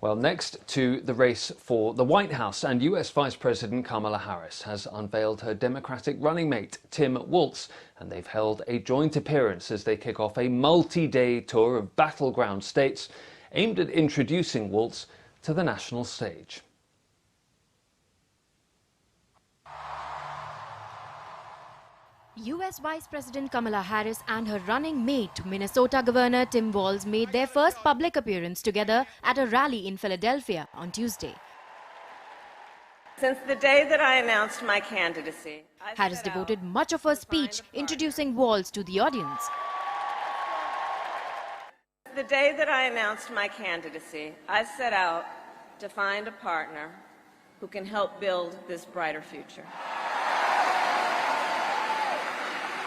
Well, next to the race for the White House, and US Vice President Kamala Harris has unveiled her Democratic running mate, Tim Walz, and they've held a joint appearance as they kick off a multi-day tour of battleground states aimed at introducing Walz to the national stage. US Vice President Kamala Harris and her running mate, Minnesota Governor Tim Walz, made their first public appearance together at a rally in Philadelphia on Tuesday. Since the day that I announced my candidacy, Harris devoted much of her speech introducing Walz to the audience. The day that I announced my candidacy, I set out to find a partner who can help build this brighter future.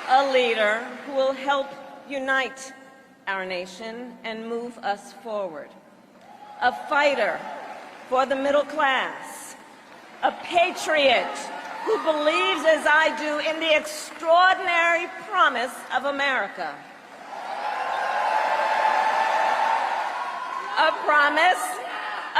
A leader who will help unite our nation and move us forward. A fighter for the middle class. A patriot who believes, as I do, in the extraordinary promise of America. A promise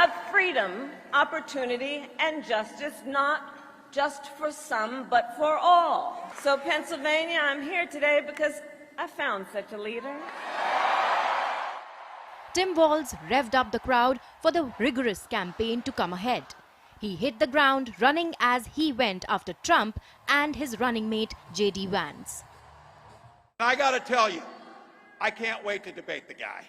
of freedom, opportunity, and justice, not just for some, but for all. So, Pennsylvania, I'm here today because I found such a leader. Tim Walz revved up the crowd for the rigorous campaign to come ahead. He hit the ground running as he went after Trump and his running mate, J.D. Vance. I got to tell you, I can't wait to debate the guy.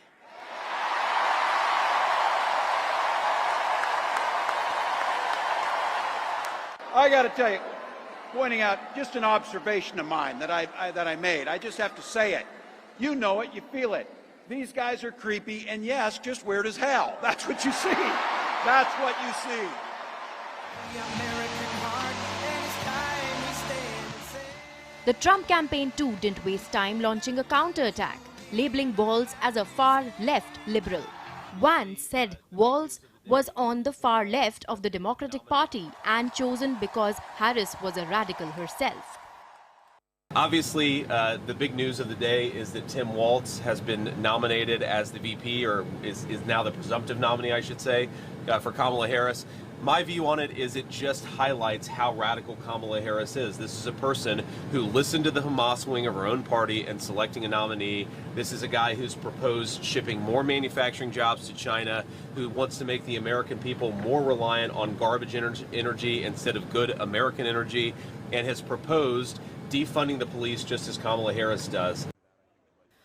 I got to tell you, pointing out just an observation of mine that I made. I just have to say it. You know it, you feel it. These guys are creepy and, yes, just weird as hell. That's what you see. That's what you see. The Trump campaign too didn't waste time launching a counterattack, labeling Walz as a far-left liberal. Vance said Walz was on the far left of the Democratic Party and chosen because Harris was a radical herself. Obviously, the big news of the day is that Tim Walz has been nominated as the VP, or is now the presumptive nominee, I should say, for Kamala Harris. My view on it is it just highlights how radical Kamala Harris is. This is a person who listened to the Hamas wing of her own party and selecting a nominee. This is a guy who's proposed shipping more manufacturing jobs to China, who wants to make the American people more reliant on garbage energy instead of good American energy, and has proposed defunding the police just as Kamala Harris does.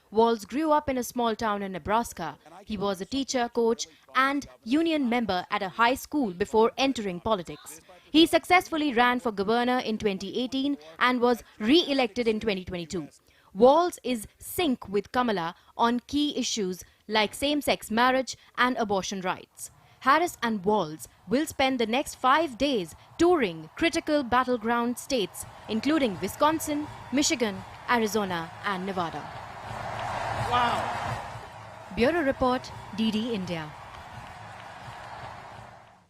Walz grew up in a small town in Nebraska. He was a teacher, coach, and union member at a high school before entering politics. He successfully ran for governor in 2018 and was re-elected in 2022. Walz is sync with Kamala on key issues like same-sex marriage and abortion rights. Harris and Walz will spend the next 5 days touring critical battleground states, including Wisconsin, Michigan, Arizona, and Nevada. Wow. Bureau Report, DD India.